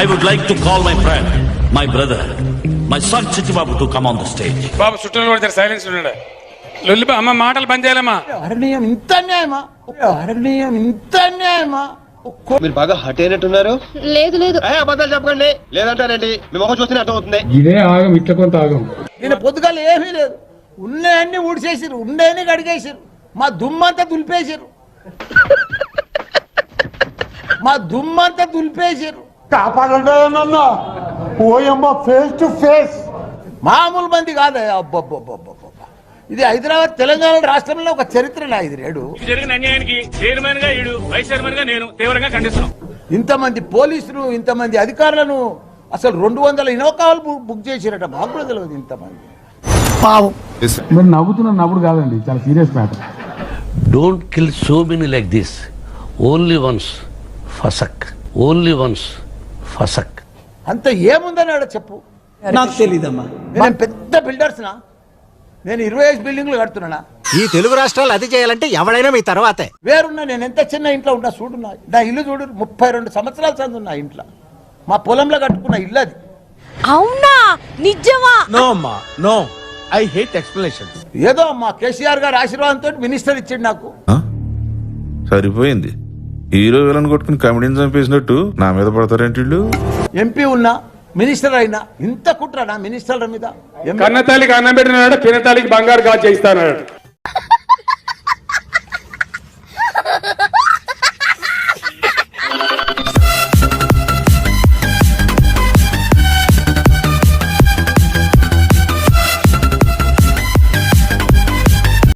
I would like to call my friend, my brother, my son Chichibabu to come on the stage. బాబు చుట్టూ కూడా silence ఉండండి. లొల్లి అమ్మ మాటలు బంద్ చేయాలమ్మా. అరణ్యం ఇంత అన్యాయమా? అరణ్యం ఇంత అన్యాయమా? మీరు బాగా హట్ అయినట్టున్నారు. లేదు లేదు అబద్ధాలు చెప్పకండి, లేదంటారండి. మీ మొహం చూస్తే అర్థం అవుతుంది. ఇదే ఆగం, ఇట్లా కొంత ఆగం. నేను పొద్దుగాల ఏమీ లేదు, ఉన్నాయన్ని ఊడిసేసారు, ఉండేని కడిగేసారు, మా దుమ్మంతా దులిపేసారు, మా దుమ్మంతా దులిపేసారు. కాపాడండి ఓయమ్మ, ఫేస్ టు ఫేస్. మామూలు మంది కాదు. అబ్బబ్బబ్బబ్బబ్బ, ఇది హైదరాబాద్ తెలంగాణ రాష్ట్రంలో ఒక చరిత్ర. ఇది రేడు జరిగిన అన్యాయానికి చైర్మన్ గా ఈడు, వైస్ చైర్మన్ గా నేను తీవ్రంగా ఖండిస్తున్నాం. ఇంతమంది పోలీసులు, ఇంతమంది అధికారులను అసలు 200 ఇనోకాలు బుక్ చేసిరట. మాకు కూడా తెలియదు ఇంతమంది. మీరు నవ్వుతున్న నవ్వుడు కాదండి, చాలా serious matter. Don't kill so many like this. Only once, fasak. Only once, fasak. అంత ఏముందని ఆడ చెప్పు. నాకు తెలీదమ్మా. నేను పెద్ద బిల్డర్స్నా? నేను 25 బిల్డింగ్లు కడుతున్నా. ఈ తెలుగు రాష్ట్రాలు అది చేయాలంటే ఎవడైనా మీ తర్వాతే. వేరున్నా, నేను ఎంత చిన్న ఇంట్లో ఉన్నా చూడున్నా. నా ఇల్లు చూడు, 32 సంవత్సరాల సంది ఉన్నా ఇంట్లో. మా పొలంలో కట్టుకున్న ఇల్లు అది. అవునా నిజమా? నో అమ్మా, నో. I hate explanations. ఏదో మా కేసీఆర్ గారి ఆశీర్వాదంతో మినిస్టర్ ఇచ్చిండు నాకు. సరిపోయింది. హీరో విలన్ కొట్టుకుని కమెడీని చంపేసినట్టు నా మీద పడతారేంటి వీళ్ళు? ఎంపీ ఉన్నా, మినిస్టర్ అయినా, ఇంత కుట్రనా మినిస్టర్ల మీద? కన్నతల్లికి అన్నం పెట్టినాడు, పినతల్లికి బంగారు గాజు చేయిస్తాడు.